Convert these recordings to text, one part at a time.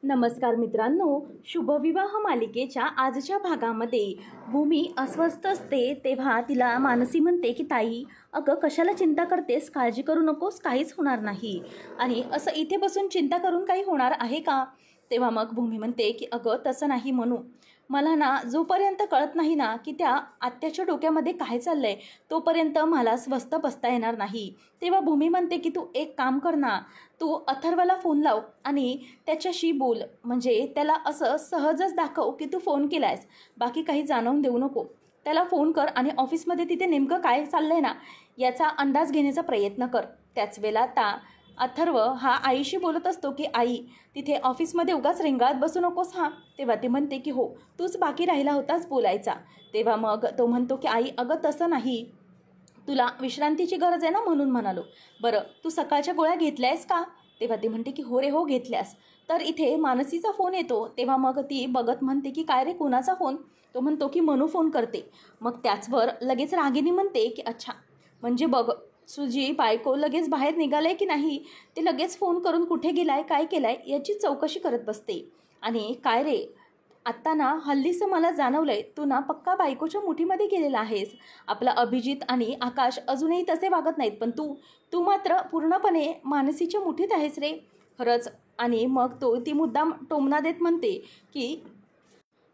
नमस्कार मित्रांनो, शुभविवाह मालिकेच्या आजच्या भागामध्ये भूमी अस्वस्थ असते तेव्हा तिला मानसी म्हणते की ताई, अगं कशाला चिंता करतेस, काळजी करू नकोस, काहीच होणार नाही. आणि असं इथे बसून चिंता करून काही होणार आहे का? तेव्हा मग भूमी म्हणते की अगं तसं नाही म्हणू, मला ना जोपर्यंत कळत नाही ना की त्या आत्याच्या डोक्यामध्ये काय चाललंय तोपर्यंत मला स्वस्थ बसता येणार नाही. तेव्हा भूमी म्हणते की तू एक काम कर ना, तू अथर्वला फोन लाव आणि त्याच्याशी बोल, म्हणजे त्याला असं सहजच दाखव की तू फोन केलायस, बाकी काही जाणवून देऊ नको. त्याला फोन कर आणि ऑफिसमध्ये तिथे नेमकं काय चाललंय ना याचा अंदाज घेण्याचा प्रयत्न कर. त्याच वेळेला आता अथर्व हा आईशी बोलत असतो की आई, तिथे ऑफिसमध्ये उगाच रिंगाळत बसू नकोस हां. तेव्हा ती म्हणते की हो, तूच बाकी राहिला होतास बोलायचा. तेव्हा मग तो म्हणतो की आई अगं तसं नाही, तुला विश्रांतीची गरज आहे ना म्हणून म्हणालो. बरं तू सकाळच्या गोळ्या घेतल्यास का? तेव्हा ती म्हणते की हो रे हो घेतल्यास. तर इथे मानसीचा फोन येतो. तेव्हा मग ती बघत म्हणते की काय रे कुणाचा फोन? तो म्हणतो की मनू फोन करते. मग त्याचवर लगेच रागिनी म्हणते की अच्छा, म्हणजे बघ तुझी बायको लगेच बाहेर निघालंय की नाही ते लगेच फोन करून कुठे गेलाय काय केलाय याची चौकशी करत बसते. आणि काय रे, आत्ता ना हल्लीचं मला जाणवलंय तू ना पक्का बायकोच्या मुठीमध्ये गेलेला आहेस. आपला अभिजित आणि आकाश अजूनही तसे वागत नाहीत, पण तू तू मात्र पूर्णपणे मानसीच्या मुठीत आहेस रे, खरंच. आणि मग ती मुद्दाम टोमणा देत म्हणते की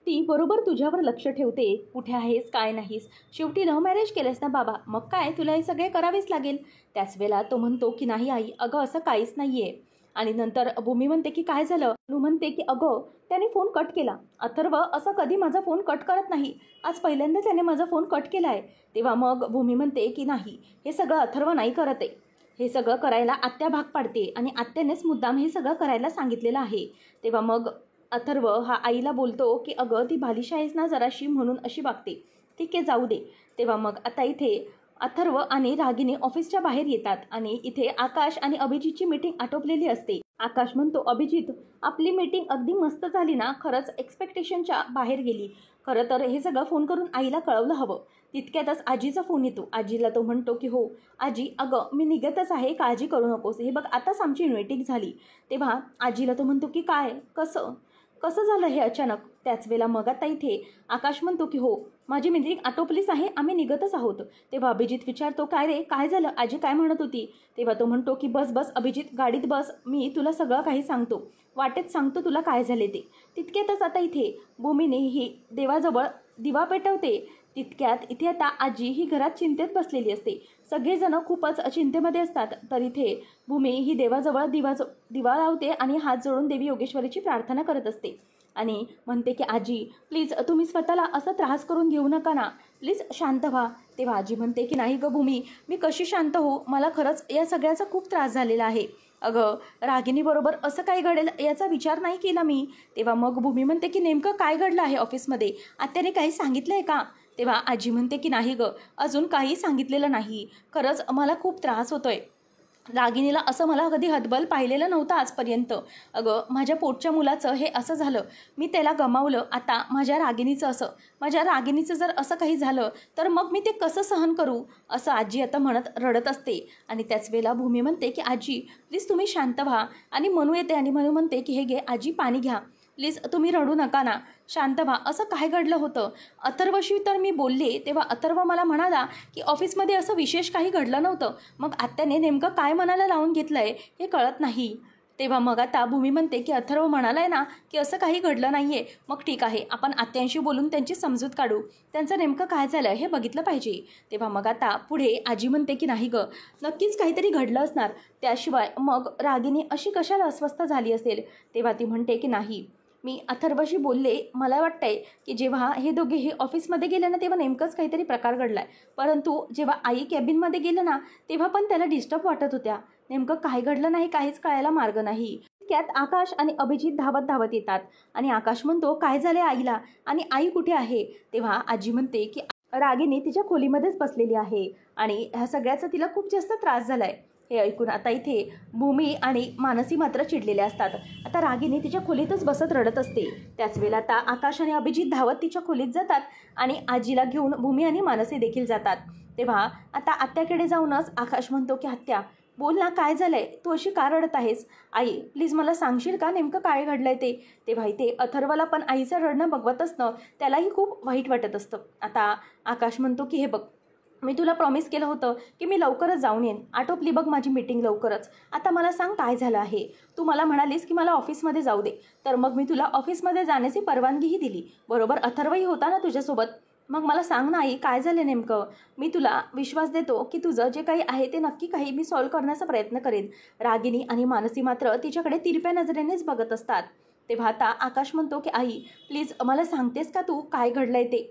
ती बरोबर तुझ्यावर लक्ष ठेवते, कुठे आहेस काय नाहीस, शेवटी लव्ह मॅरेज केलंस ना बाबा, मग काय तुला हे सगळे करावेच लागेल. त्याच वेळेला तो म्हणतो की नाही आई, अगं असं काहीच नाही आहे. आणि नंतर भूमी म्हणते की काय झालं? तू म्हणते की अगं त्याने फोन कट केला. अथर्व असं कधी माझा फोन कट करत नाही, आज पहिल्यांदा त्याने माझा फोन कट केला आहे. तेव्हा मग भूमी म्हणते की नाही, हे सगळं अथर्व नाही करत आहे, हे सगळं करायला आत्या भाग पाडते आणि आत्यानेच मुद्दाम हे सगळं करायला सांगितलेलं आहे. तेव्हा मग अथर्व हा आईला बोलतो की अगं ती बालिश आहेस ना जराशी म्हणून अशी वागते, ठीक आहे जाऊ दे. तेव्हा मग आता इथे अथर्व आणि रागिनी ऑफिसच्या बाहेर येतात आणि इथे आकाश आणि अभिजितची मीटिंग आटोपलेली असते. आकाश म्हणतो अभिजित, आपली मीटिंग अगदी मस्त झाली ना, खरंच एक्सपेक्टेशनच्या बाहेर गेली. खरं तर हे सगळं फोन करून आईला कळवलं हवं. तितक्यातच आजीचा फोन येतो. आजीला तो म्हणतो की हो आजी, अगं मी निघतच आहे, काळजी करू नकोस, हे बघ आताच आमची मीटिंग झाली. तेव्हा आजीला तो म्हणतो की काय, कसं कसं झालं हे अचानक? त्याच वेळेला मग आता इथे आकाश म्हणतो की हो माझी मीटिंग आटोपलीच आहे, आम्ही निघतच आहोत. तेव्हा अभिजित विचारतो काय रे काय झालं, आजी काय म्हणत होती? तेव्हा तो म्हणतो की बस बस अभिजित, गाडीत बस, मी तुला सगळं काही सांगतो, वाटेत सांगतो तुला काय झाले ते. तितक्यातच आता इथे भूमीने ही देवाजवळ दिवा पेटवते. तितक्यात इथे आता आजी ही घरात चिंतेत बसलेली असते. सगळेजण खूपच चिंतेमध्ये असतात. तर इथे भूमी ही देवाजवळ दिवा लावते आणि हात जोडून देवी योगेश्वरीची प्रार्थना करत असते आणि म्हणते की आजी प्लीज तुम्ही स्वतःला असं त्रास करून घेऊ नका ना, प्लीज शांत व्हा. तेव्हा आजी म्हणते की नाही गं भूमी, मी कशी शांत होऊ, मला खरंच या सगळ्याचा खूप त्रास झालेला आहे. अगं रागिनीबरोबर असं काय घडेल याचा विचार नाही केला मी. तेव्हा मग भूमी म्हणते की नेमकं काय घडलं आहे ऑफिसमध्ये, आत्याने काही सांगितलं आहे का? तेव्हा आजी म्हणते की नाही गं, अजून काही सांगितलेलं नाही, खरंच मला खूप त्रास होतोय. रागिनीला असं मला कधी हतबल पाहिलेलं नव्हतं आजपर्यंत. अगं माझ्या पोटच्या मुलाचं हे असं झालं, मी त्याला गमावलं, आता माझ्या रागिनीचं जर असं काही झालं तर मग मी ते कसं सहन करू, असं आजी आता म्हणत रडत असते. आणि त्याच वेळेला भूमी म्हणते की आजी प्लीज तुम्ही शांत व्हा. आणि मनू येते आणि मनू म्हणते की हे घे आजी पाणी घ्या, प्लीज तुम्ही रडू नका ना, शांत व्हा. असं काय घडलं होतं? अथर्वशी तर मी बोलले तेव्हा अथर्व मला म्हणाला की ऑफिसमध्ये असं विशेष काही घडलं नव्हतं, मग आत्याने नेमकं काय मनाला लावून घेतलं आहे हे कळत नाही. तेव्हा मग आता भूमी म्हणते की अथर्व म्हणालाय ना की असं काही घडलं नाही आहे, मग ठीक आहे आपण आत्यांशी बोलून त्यांची समजूत काढू, त्यांचं नेमकं काय झालं हे बघितलं पाहिजे. तेव्हा मग आता पुढे आजी म्हणते की नाही गं, नक्कीच काहीतरी घडलं असणार, त्याशिवाय मग रागिनी अशी कशाला अस्वस्थ झाली असेल. तेव्हा ती म्हणते की नाही, मी अथर्वशी बोलले, मला वाटतंय की जेव्हा हे दोघेही ऑफिसमध्ये गेले ना तेव्हा नेमकंच काहीतरी प्रकार घडलाय, परंतु जेव्हा आई कॅबिनमध्ये गेलं ना तेव्हा पण त्याला डिस्टर्ब वाटत होत्या. नेमकं काय घडलं नाही काहीच कळायला मार्ग नाही. त्यात आकाश आणि अभिजित धावत धावत येतात आणि आकाश म्हणतो काय झाले आईला आणि आई कुठे आहे? तेव्हा आजी म्हणते की रागिनी तिच्या खोलीमध्येच बसलेली आहे आणि ह्या सगळ्याचा तिला खूप जास्त त्रास झालाय. हे ऐकून आता इथे भूमी आणि मानसी मात्र चिडलेल्या असतात. आता रागिनी तिच्या खोलीतच बसत रडत असते. त्याच वेळेला आता आकाश आणि अभिजित धावत तिच्या खोलीत जातात आणि आजीला घेऊन भूमी आणि मानसी देखील जातात. तेव्हा आता आत्याकडे जाऊनच आकाश म्हणतो की आत्या, बोल ना, काय झालंय? तू अशी का रडत आहेस? आई प्लीज मला सांगशील का नेमकं काय घडलंय ते? तेव्हा इथे अथर्वला पण आईचं रडणं बघवत असतं त्यालाही खूप वाईट वाटत असतं. आता आकाश म्हणतो की हे बघ, मी तुला प्रॉमिस केलं होतं की मी लवकरच जाऊन येईन. आटोपली बघ माझी मीटिंग लवकरच. आता मला सांग काय झालं आहे? तू मला म्हणालीस की मला ऑफिसमध्ये जाऊ दे, तर मग मी तुला ऑफिसमध्ये जाण्याची परवानगीही दिली. बरोबर अथर्वही होता ना तुझ्यासोबत? मग मला सांग ना आई, काय झालं नेमकं? मी तुला विश्वास देतो की तुझं जे काही आहे ते नक्की काही मी सॉल्व्ह करण्याचा प्रयत्न करेन. रागिनी आणि मानसी मात्र तिच्याकडे तिरप्या नजरेनेच बघत असतात. तेव्हा आता आकाश म्हणतो की आई प्लीज मला सांगतेस का तू काय घडलंय ते?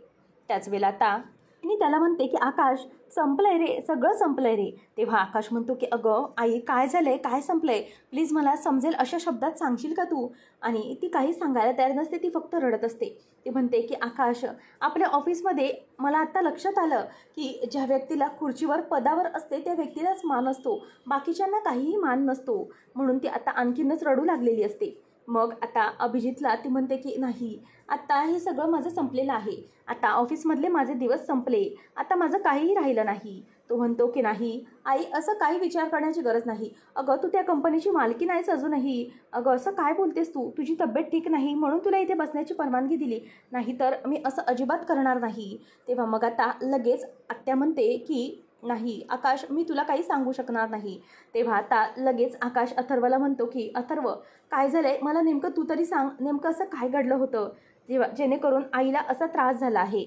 त्याच वेळेला आता मी त्याला म्हणते की आकाश संपलंय रे, सगळं संपलंय रे. तेव्हा आकाश म्हणतो की अगं आई काय झालंय, काय संपलंय? प्लीज मला समजेल अशा शब्दात सांगशील का तू? आणि ती काही सांगायला तयार नसते, ती फक्त रडत असते. ती म्हणते की आकाश आपल्या ऑफिसमध्ये मला आत्ता लक्षात आलं की ज्या व्यक्तीला खुर्चीवर पदावर असते त्या व्यक्तीलाच मान असतो, बाकीच्यांना काहीही मान नसतो. म्हणून ती आता आणखीनच रडू लागलेली असते. मग आता अभिजितला ती म्हणते की नाही, आता हे सगळं माझं संपलेलं आहे. आता ऑफिसमधले माझे दिवस संपले, आता माझं काहीही राहिलं नाही. तो म्हणतो की नाही आई, असं काही विचार करण्याची गरज नाही. अगं तू त्या कंपनीची मालकी नाहीस अजूनही. अगं असं काय बोलतेस तू? तुझी तब्येत ठीक नाही म्हणून तुला इथे बसण्याची परवानगी दिली, नाहीतर मी असं अजिबात करणार नाही. तेव्हा मग आता लगेच आत्या म्हणते की नाही आकाश, मी तुला काही सांगू शकणार नाही. तेव्हा आता लगेच आकाश अथर्वला म्हणतो की अथर्व काय झालंय मला नेमकं तू तरी सांग, नेमकं असं काय घडलं होतं जेव्हा जेणेकरून आईला असा त्रास झाला आहे?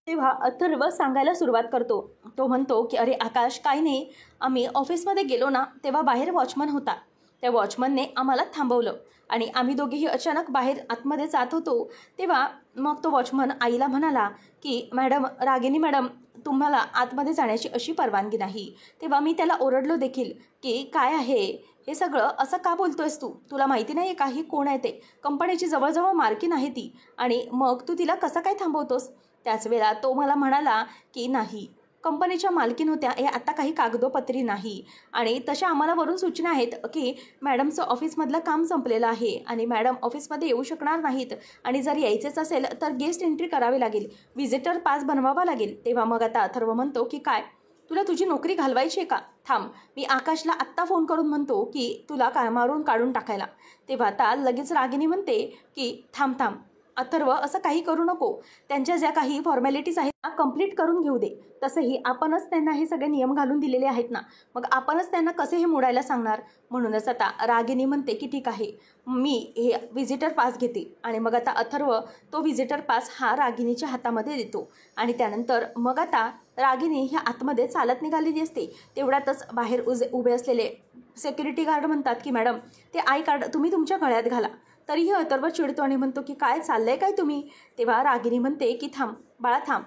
तेव्हा अथर्व सांगायला सुरुवात करतो. तो म्हणतो की अरे आकाश काही नाही, आम्ही ऑफिसमध्ये गेलो ना तेव्हा बाहेर वॉचमन होता. त्या वॉचमनने आम्हाला थांबवलं आणि आम्ही दोघेही अचानक बाहेर आतमध्ये जात होतो. तेव्हा मग तो वॉचमन आईला म्हणाला की मॅडम, रागिनी मॅडम, तुम्हाला आतमध्ये जाण्याची अशी परवानगी नाही. तेव्हा मी त्याला ओरडलो देखील की काय आहे हे सगळं, असं का बोलतोयस तू? तुला माहिती नाही आहे का ही कोण आहे ते? कंपनीची जवळजवळ मालकीण आहे ती, आणि मग तू तिला कसं काय थांबवतोस? त्याच वेळा तो मला म्हणाला की नाही, कंपनीच्या मालकीण होत्या हे आता काही कागदोपत्री नाही, आणि तशा आम्हाला वरून सूचना आहेत की मॅडमचं ऑफिसमधलं काम संपलेलं आहे आणि मॅडम ऑफिसमध्ये येऊ शकणार नाहीत, आणि जर यायचेच असेल तर गेस्ट एंट्री करावी लागेल, व्हिजिटर पास बनवावा लागेल. तेव्हा मग आता अथर्व म्हणतो की काय, तुला तुझी नोकरी घालवायची आहे का? थांब, मी आकाशला आत्ता फोन करून म्हणतो की तुला कामावरून काढून टाकायला. तेव्हा आता लगेच रागिनी म्हणते की थांब थांब अथर्व, असं काही करू नको. त्यांच्या ज्या काही फॉर्मॅलिटीज आहेत त्या कंप्लीट करून घेऊ दे. तसंही आपणच त्यांना हे सगळे नियम घालून दिलेले आहेत ना, मग आपणच त्यांना कसे हे मोडायला सांगणार? म्हणूनच आता रागिनी म्हणते की ठीक आहे, मी हे व्हिजिटर पास घेते. आणि मग आता अथर्व तो व्हिजिटर पास हा रागिनीच्या हातामध्ये देतो, आणि त्यानंतर मग आता रागिनी ह्या आतमध्ये चालत निघालेली असते. तेवढ्यातच बाहेर उभे असलेले सिक्युरिटी गार्ड म्हणतात की मॅडम, ते आय कार्ड तुम्ही तुमच्या गळ्यात घाला. तरीही अथर्व चिडतो आणि म्हणतो की काय चाललंय काय तुम्ही? तेव्हा रागिनी म्हणते की थांब बाळा, थांब,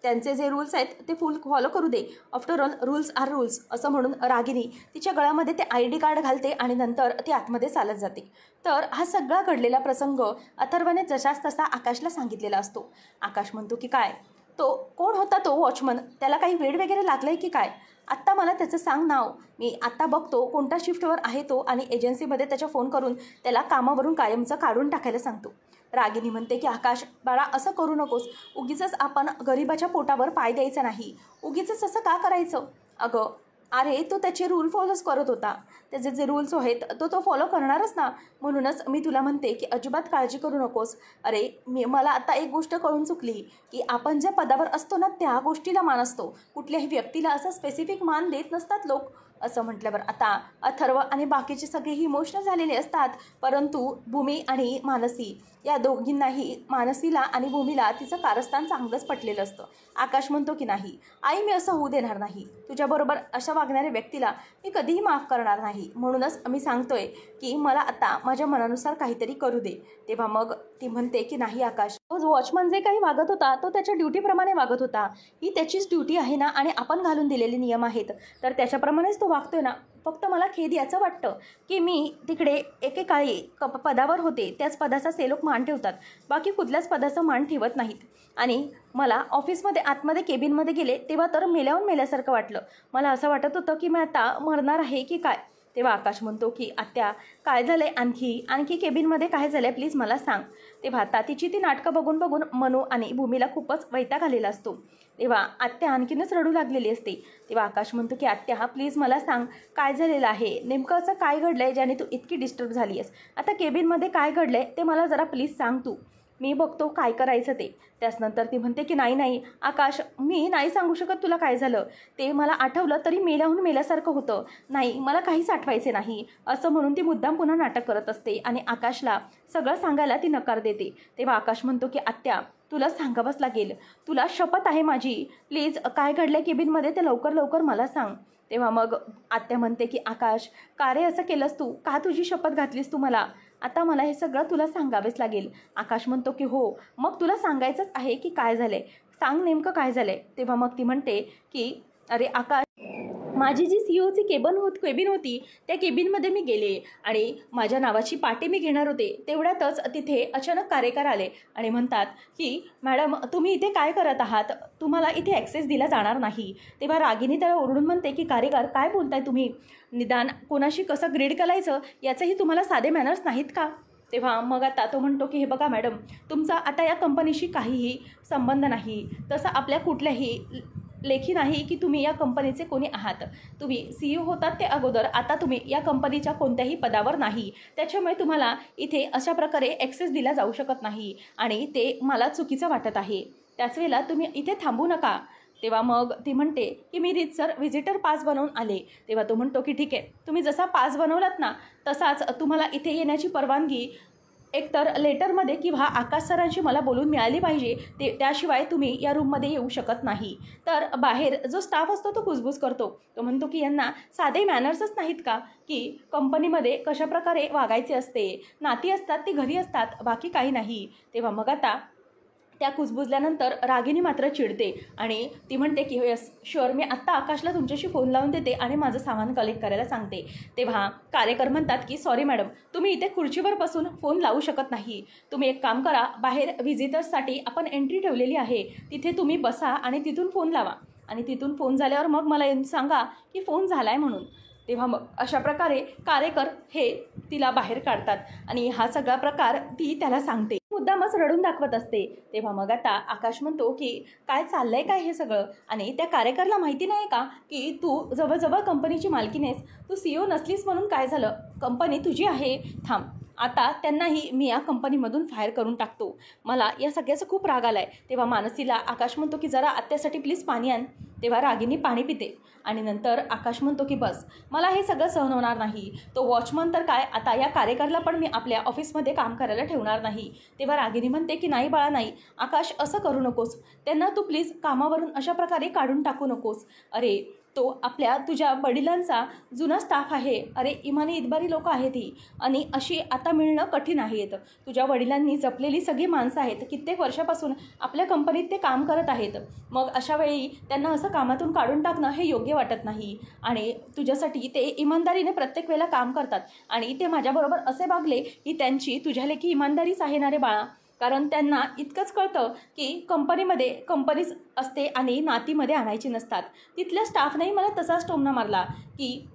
त्यांचे जे रूल्स आहेत ते फॉलो करू दे. After all rules are rules, असं म्हणून रागिनी तिच्या गळ्यामध्ये ते ID कार्ड घालते आणि नंतर ती आतमध्ये चालत जाते. तर हा सगळा घडलेला प्रसंग अथर्वने जशाच तसा आकाशला सांगितलेला असतो. आकाश म्हणतो की काय, तो कोण होता तो वॉचमन? त्याला काही वेड वगैरे लागलंय की काय? आत्ता मला त्याचं सांग नाव, मी आत्ता बघतो कोणत्या शिफ्टवर आहे तो, आणि एजन्सीमध्ये त्याच्या फोन करून त्याला कामावरून कायमचं काढून टाकायला सांगतो. रागिनी म्हणते की आकाश बाळा, असं करू नकोस, उगीचच आपण गरिबाच्या पोटावर पाय द्यायचा नाही, उगीचच असं का करायचं? अगं अरे, तो त्याचे रूल फॉलोच करत होता, त्याचे जे रूल्स आहेत तो फॉलो करणारच ना. म्हणूनच मी तुला म्हणते की अजिबात काळजी करू नकोस. अरे मला आता एक गोष्ट कळून चुकली की आपण ज्या पदावर असतो ना त्या गोष्टीला मान असतो, कुठल्याही व्यक्तीला असं स्पेसिफिक मान देत नसतात लोक. असं म्हटल्यावर आता अथर्व आणि बाकीचे सगळेही इमोशनल झालेले असतात, परंतु भूमी आणि मानसी या दोघींनाही, मानसीला आणि भूमीला तिचं कारस्थान चांगलंच पटलेलं असतं. आकाश म्हणतो की नाही आई, मी असं होऊ देणार नाही, तुझ्याबरोबर अशा वागणाऱ्या व्यक्तीला मी कधीही माफ करणार नाही. म्हणूनच मी सांगतोय की मला आता माझ्या मनानुसार काहीतरी करू दे. तेव्हा मग ती म्हणते की नाही आकाश, तो वॉचमन जे काही वागत होता तो त्याच्या ड्युटीप्रमाणे वागत होता, ही त्याचीच ड्युटी आहे ना, आणि आपण घालून दिलेले नियम आहेत तर त्याच्याप्रमाणेच तो वागतोय ना. फक्त मला खेद याचं वाटतं की मी तिकडे एकेकाळी पदावर होते, त्याच पदाचा ते लोक मान ठेवतात, बाकी कुठल्याच पदाचं मान ठेवत नाहीत. आणि मला ऑफिसमध्ये आतमध्ये केबिनमध्ये गेले तेव्हा तर मेल्याहून मेल्यासारखं वाटलं. मला असं वाटत होतं की मी आता मरणार आहे की काय. तेव्हा आकाश म्हणतो की आत्या काय झालंय, आणखी केबिनमध्ये काय झालंय प्लीज मला सांग. तेव्हा आता तिची ती नाटकं बघून बघून मनू आणि भूमीला खूपच वैताग आलेला असतो. तेव्हा आत्या आणखीनच रडू लागलेली असते. तेव्हा आकाश म्हणतो की आत्या प्लीज मला सांग काय झालेलं आहे, नेमकं असं काय घडलंय ज्याने तू इतकी डिस्टर्ब झाली आहेस. आता केबिनमध्ये काय घडलंय ते मला जरा प्लीज सांग तू, मी बघतो काय करायचं ते. त्याचनंतर ती म्हणते की नाही आकाश, मी नाही सांगू शकत तुला काय झालं ते. मला आठवलं तरी मेल्याहून मेल्यासारखं होतं. नाही, मला काहीच आठवायचे नाही असं म्हणून ती मुद्दाम पुन्हा नाटक करत असते आणि आकाशला सगळं सांगायला ती नकार देते. तेव्हा आकाश म्हणतो की आत्या तुला सांगावंच लागेल, तुला शपथ आहे माझी, प्लीज काय घडलं केबिनमध्ये ते लवकर लवकर मला सांग. तेव्हा मग आत्या म्हणते की आकाश का रे असं केलंस तू, का तुझी शपथ घातलीस तू मला, आता मला हे सगळं तुला सांगावेच लागेल. आकाश म्हणतो की हो, मग तुला सांगायचंच आहे की काय झालंय, सांग नेमकं काय झालंय. तेव्हा मग ती म्हणते की अरे आकाश, माझी जी सीओची केबिन होती त्या केबिनमध्ये मी गेले आणि माझ्या नावाची पाटी मी घेणार होते. तेवढ्यातच तिथे अचानक कार्यकर आले आणि म्हणतात की मॅडम तुम्ही इथे काय करत आहात, तुम्हाला इथे ॲक्सेस दिला जाणार नाही. तेव्हा रागिनी त्याला ओरडून म्हणते की कार्यकर काय बोलताय तुम्ही, निदान कोणाशी कसं ग्रीड करायचं याचंही तुम्हाला साधे मॅनर्स नाहीत का. तेव्हा मग आता तो म्हणतो की हे बघा मॅडम, तुमचा आता या कंपनीशी काहीही संबंध नाही, तसं आपल्या कुठल्याही लेखी नाही की तुम्ही या कंपनीचे कोणी आहात. तुम्ही CEO होतात ते अगोदर, आता तुम्ही या कंपनीच्या कोणत्याही पदावर नाही, त्याच्यामुळे तुम्हाला इथे अशा प्रकारे ॲक्सेस दिला जाऊ शकत नाही आणि ते मला चुकीचं वाटत आहे. त्याच वेळेला तुम्ही इथे थांबू नका. तेव्हा मग ती म्हणते की मी रीतसर व्हिजिटर पास बनवून आले. तेव्हा तो म्हणतो की ठीक आहे, तुम्ही जसा पास बनवलात ना तसाच तुम्हाला इथे येण्याची परवानगी एकतर लेटरमध्ये किंवा आकाश सरांशी मला बोलून मिळाली पाहिजे, त्याशिवाय तुम्ही या रूममध्ये येऊ शकत नाही. तर बाहेर जो स्टाफ असतो तो कुजबूज करतो. तो म्हणतो की यांना साधे मॅनर्सच नाहीत का, की कंपनीमध्ये कशाप्रकारे वागायचे असते, नाती असतात ती घरी असतात, बाकी काही नाही. तेव्हा मग आता त्या कुजबुजल्यानंतर रागिनी मात्र चिडते आणि ती म्हणते की यस शुअर, मी आत्ता आकाशला तुमच्याशी फोन लावून देते आणि माझं सामान कलेक्ट करायला सांगते. तेव्हा कार्यकर म्हणतात की सॉरी मॅडम, तुम्ही इथे खुर्चीवर बसून फोन लावू शकत नाही. तुम्ही एक काम करा, बाहेर व्हिजिटर्ससाठी आपण एंट्री ठेवलेली आहे, तिथे तुम्ही बसा आणि तिथून फोन लावा आणि तिथून फोन झाल्यावर मग मला येऊन सांगा की फोन झाला आहे म्हणून. तेव्हा मग अशा प्रकारे कार्यकर हे तिला बाहेर काढतात आणि हा सगळा प्रकार ती त्याला सांगते. मुद्दामच रडून दाखवत असते. तेव्हा मग आता आकाश म्हणतो की काय चाललंय काय हे सगळं, आणि त्या कार्यकरला माहिती नाही का की तू जवळजवळ कंपनीची मालकीनेस, तू CEO नसलीस म्हणून काय झालं, कंपनी तुझी आहे. थांब, आता त्यांनाही मी या कंपनीमधून फायर करून टाकतो. मला या सगळ्याचा खूप राग आला आहे. तेव्हा मानसीला आकाश म्हणतो की जरा आत्यासाठी प्लीज पाणी आण. तेव्हा रागिनी पाणी पिते आणि नंतर आकाश म्हणतो की बस, मला हे सगळं सहन होणार नाही. तो वॉचमन तर काय, आता या कार्यकरला पण मी आपल्या ऑफिसमध्ये काम करायला ठेवणार नाही. तेव्हा रागिनी म्हणते की नाही बाळा नाही, आकाश असं करू नकोस, त्यांना तू प्लीज कामावरून अशा प्रकारे काढून टाकू नकोस. अरे तो तुझ्या वडिलांचा जुना स्टाफ आहे. अरे इमानी इतबारी लोक आहेत ही, आणि अशी आता मिळणं कठीण आहेत. तुझ्या वडिलांनी जपलेली सगळी माणसं आहेत, कित्येक वर्षापासून आपल्या कंपनीत ते काम करत आहेत. मग अशा वेळी त्यांना असं कामातून काढून टाकणं हे योग्य वाटत नाही. आणि तुझ्यासाठी ते इमानदारीने प्रत्येक वेळेला काम करतात आणि ते माझ्याबरोबर असे वागले की त्यांची तुझ्या लेखी इमानदारीच आहे ना रे बाळा. कारण त्यांना इतकंच कळतं की कंपनीच असते आणि नातीमध्ये आणायची नसतात. तिथल्या स्टाफनेही मला तसाच टोमणा मारला की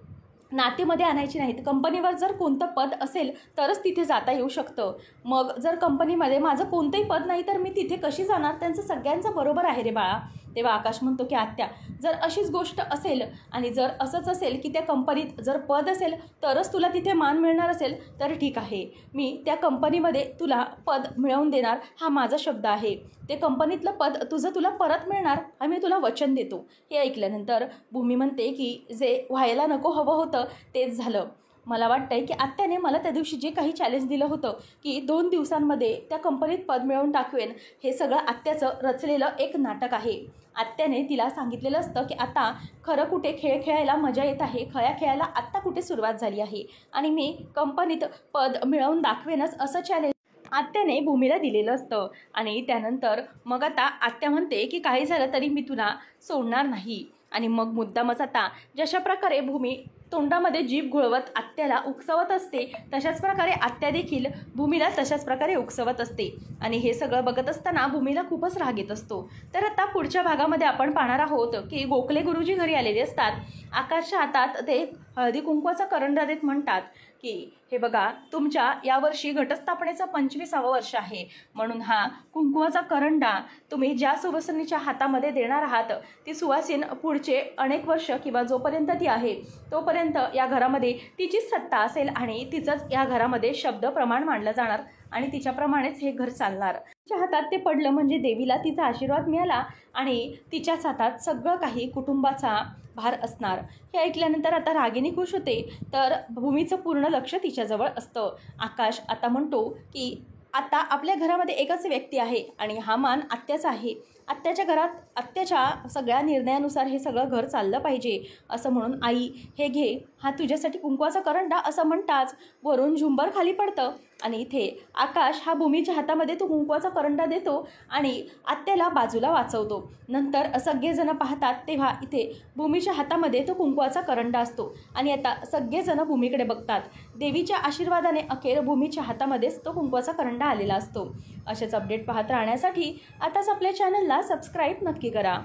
नातीमध्ये आणायची नाहीत, कंपनीवर जर कोणतं पद असेल तरच तिथे जाता येऊ शकतं. मग जर कंपनीमध्ये माझं कोणतंही पद नाही तर मी तिथे कशी जाणार, त्यांचं सगळ्यांचं बरोबर आहे रे बाळा. तेव्हा आकाश म्हणतो की आत्या, जर अशीच गोष्ट असेल आणि जर असंच असेल की त्या कंपनीत जर पद असेल तरच तुला तिथे मान मिळणार असेल तर ठीक आहे, मी त्या कंपनीमध्ये तुला पद मिळवून देणार, हा माझा शब्द आहे. ते कंपनीतलं पद तुला परत मिळणार, आम्ही तुला वचन देतो. हे ऐकल्यानंतर भूमी म्हणते की जे व्हायला नको हवं होतं तेच झालं. मला वाटतंय की आत्याने मला त्या दिवशी जे काही चॅलेंज दिलं होतं की 2 दिवसांमध्ये त्या कंपनीत पद मिळवून टाकवेन, हे सगळं आत्याचं रचलेलं एक नाटक आहे. आत्याने तिला सांगितलेलं असतं की आता खरं कुठे खेळ खेळायला मजा येत आहे, खऱ्या खेळायला आत्ता कुठे सुरुवात झाली आहे आणि मी कंपनीत पद मिळवून दाखवेनच असं चॅलेंज आत्याने भूमीला दिलेलं असतं. आणि त्यानंतर मग आता आत्या म्हणते की काही झालं तरी मी तुला सोडणार नाही. आणि मग मुद्दामच आता जशा प्रकारे भूमी तोंडामध्ये जीभ घुळवत आत्याला उकसवत असते, तशाच प्रकारे आत्या देखील भूमीला तशाच प्रकारे उकसवत असते. आणि हे सगळं बघत असताना भूमीला खूपच राग येत असतो. तर आता पुढच्या भागामध्ये आपण पाहणार आहोत की गोखले गुरुजी घरी आलेले असतात. आकाशच्या हातात ते हळदी कुंकवाचा करंडा देत म्हणतात की हे बघा, तुमच्या यावर्षी घटस्थापनेचा 25वा वर्ष आहे, म्हणून हा कुंकवाचा करंडा तुम्ही ज्या सुवासिनीच्या हातामध्ये देणार आहात, ती सुवासीन पुढचे अनेक वर्ष किंवा जोपर्यंत ती आहे तोपर्यंत या घरामध्ये तिचीच सत्ता असेल आणि तिचंच या घरामध्ये शब्द प्रमाण मानलं जाणार आणि तिच्याप्रमाणेच हे घर चालणार. तिच्या हातात ते पडलं म्हणजे देवीला तिचा आशीर्वाद मिळाला आणि तिच्याच हातात सगळं काही कुटुंबाचा भार असणार. हे ऐकल्यानंतर आता रागिनी खुश होते, तर भूमीचं पूर्ण लक्ष तिच्याजवळ असतं. आकाश आता म्हणतो की आता आपल्या घरामध्ये एकच व्यक्ती आहे आणि हा मान आत्याचा आहे. आत्याच्या घरात आत्याच्या सगळ्या निर्णयानुसार हे सगळं घर चाललं पाहिजे असं म्हणून आई हे घे, हा तुझ्यासाठी कुंकवाचा करंडा असं म्हणताच वरून झुंबर खाली पडतं आणि इथे आकाश हा भूमीच्या हातामध्ये तो कुंकवाचा करंडा देतो आणि आत्याला बाजूला वाचवतो. नंतर सगळेजण पाहतात तेव्हा इथे भूमीच्या हातामध्ये तो कुंकवाचा करंडा असतो आणि आता सगळेजण भूमीकडे बघतात. देवीच्या आशीर्वादाने अखेर भूमीच्या हातामध्येच तो कुंकवाचा करंडा आलेला असतो. असेच अपडेट पाहत राहण्यासाठी आताच आपल्या चॅनलला सबस्क्राईब नक्की करा.